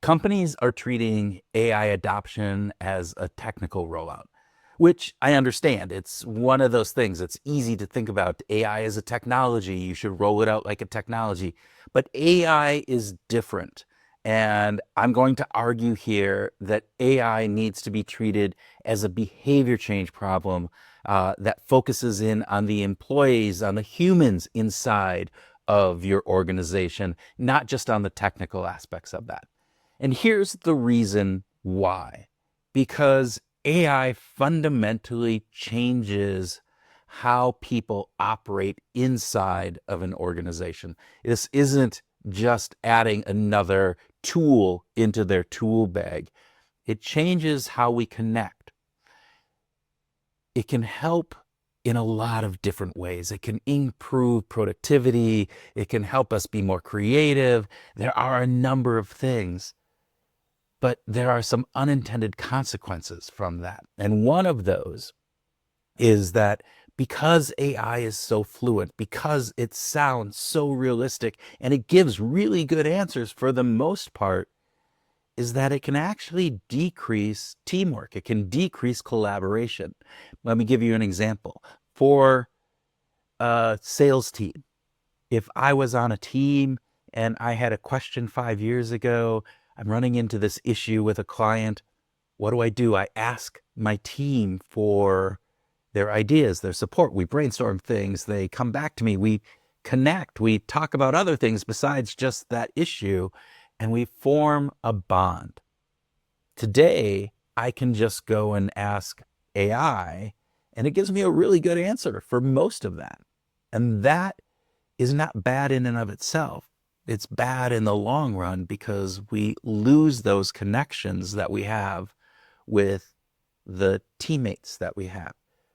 Companies are treating AI adoption as a technical rollout, which I understand. It's one of those things. It's easy to think about AI as a technology. You should roll it out like a technology. But AI is different. And I'm going to argue here that AI needs to be treated as a behavior change problem that focuses in on the employees, on the humans inside of your organization, not just on the technical aspects of that. And here's the reason why. Because AI fundamentally changes how people operate inside of an organization. This isn't just adding another tool into their tool bag. It changes how we connect. It can help in a lot of different ways. It can improve productivity. It can help us be more creative. There are a number of things. But there are some unintended consequences from that. And one of those is that because AI is so fluent, because it sounds so realistic, and it gives really good answers for the most part, is that it can actually decrease teamwork. It can decrease collaboration. Let me give you an example. For a sales team, if I was on a team and I had a question 5 years ago, I'm running into this issue with a client. What do? I ask my team for their ideas, their support. We brainstorm things. They come back to me. We connect. We talk about other things besides just that issue, and we form a bond. Today, I can just go and ask AI, and it gives me a really good answer for most of that. And that is not bad in and of itself. It's bad in the long run because we lose those connections that we have with the teammates that we have.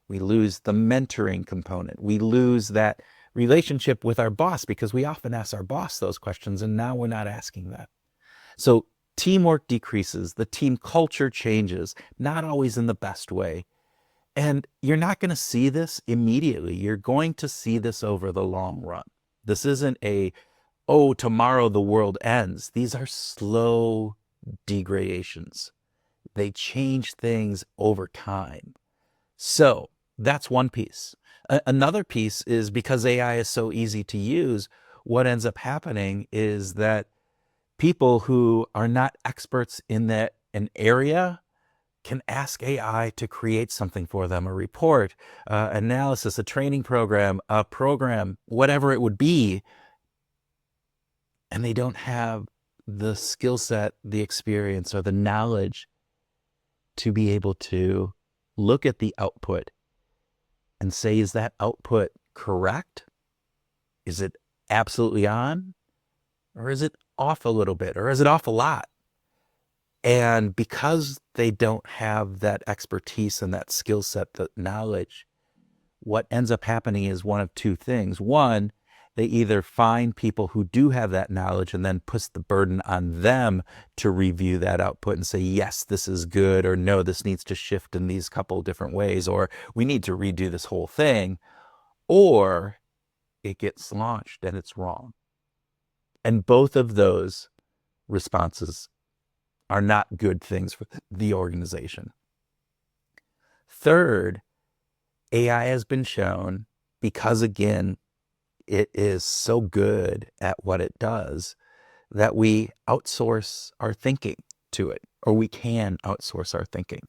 We lose the mentoring component. We lose that relationship with our boss because we often ask our boss those questions, and now we're not asking that. So teamwork decreases, the team culture changes, not always in the best way. And you're not going to see this immediately. You're going to see this over the long run. This isn't oh, tomorrow the world ends. These are slow degradations. They change things over time. So that's one piece. Another piece is because AI is so easy to use, what ends up happening is that people who are not experts in an area can ask AI to create something for them, a report, analysis, a training program, a program, whatever it would be, and they don't have the skill set, the experience, or the knowledge to be able to look at the output and say, is that output correct? Is it absolutely on? Or is it off a little bit? Or is it off a lot? And because they don't have that expertise and that skill set, that knowledge, what ends up happening is one of two things. One, they either find people who do have that knowledge and then puts the burden on them to review that output and say, yes, this is good, or no, this needs to shift in these couple different ways, or we need to redo this whole thing, or it gets launched and it's wrong. And both of those responses are not good things for the organization. Third, AI has been shown, because again, it is so good at what it does, that we outsource our thinking to it, or we can outsource our thinking.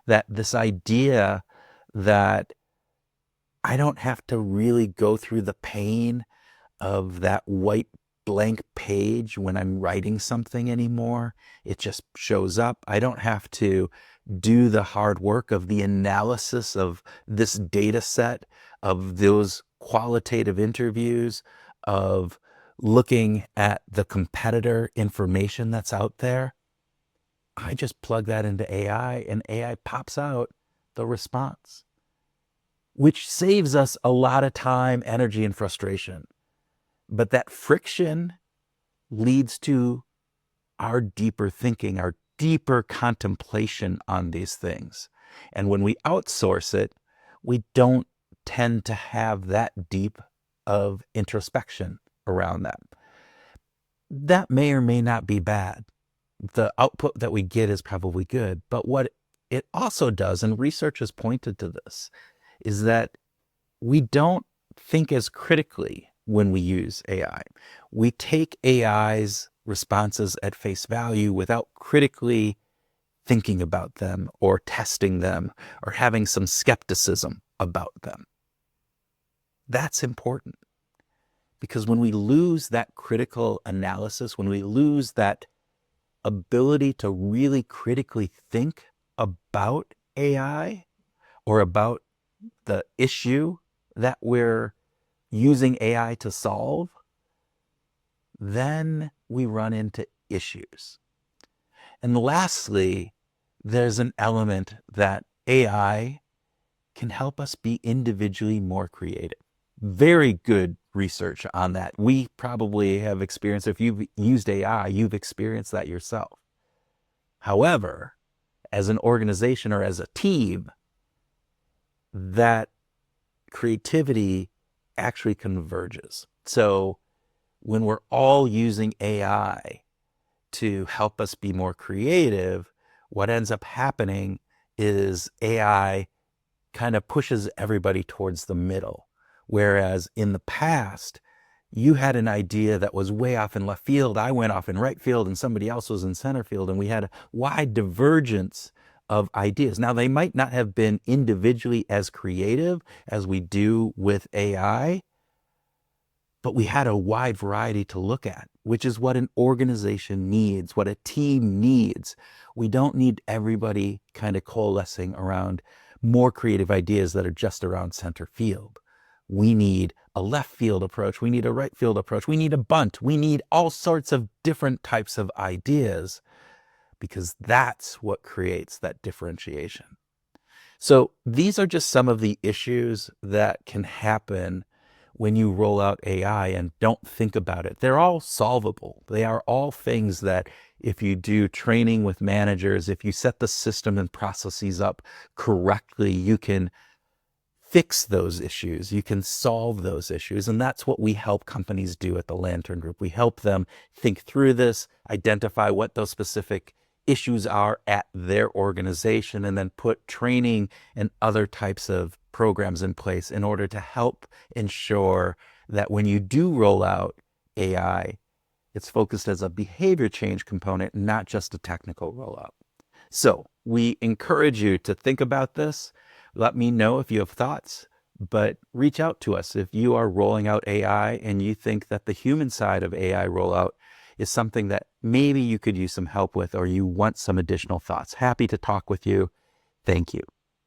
That this idea that I don't have to really go through the pain of that white blank page when I'm writing something anymore. It just shows up. I don't have to do the hard work of the analysis of this data set, of those qualitative interviews, of looking at the competitor information that's out there. I just plug that into AI and AI pops out the response, which saves us a lot of time, energy, and frustration. But that friction leads to our deeper thinking, our deeper contemplation on these things. And when we outsource it, we don't tend to have that deep of introspection around that. That may or may not be bad. the output that we get is probably good. But what it also does, and research has pointed to this, is that we don't think as critically when we use AI. We take AI's responses at face value without critically thinking about them or testing them or having some skepticism about them. That's important, because when we lose that critical analysis, when we lose that ability to really critically think about AI or about the issue that we're using AI to solve, then we run into issues. And lastly, there's an element that AI can help us be individually more creative. Very good research on that. We probably have experienced, if you've used AI, you've experienced that yourself. However, as an organization or as a team, that creativity actually converges. So when we're all using AI to help us be more creative, what ends up happening is AI kind of pushes everybody towards the middle. Whereas in the past, you had an idea that was way off in left field, I went off in right field, and somebody else was in center field, and we had a wide divergence of ideas. Now, they might not have been individually as creative as we do with AI, but we had a wide variety to look at, which is what an organization needs, what a team needs. We don't need everybody kind of coalescing around more creative ideas that are just around center field. We need a left field approach. We need a right field approach. We need a bunt. We need all sorts of different types of ideas, because that's what creates that differentiation. So these are just some of the issues that can happen when you roll out AI and don't think about it. They're all solvable. They are all things that if you do training with managers, if you set the system and processes up correctly, you can fix those issues. You can solve those issues. And that's what we help companies do at the Lantern Group. We help them think through this, identify what those specific issues are at their organization, and then put training and other types of programs in place in order to help ensure that when you do roll out AI, it's focused as a behavior change component, not just a technical rollout. So we encourage you to think about this. Let me know if you have thoughts, but reach out to us if you are rolling out AI and you think that the human side of AI rollout is something that maybe you could use some help with, or you want some additional thoughts. Happy to talk with you. Thank you.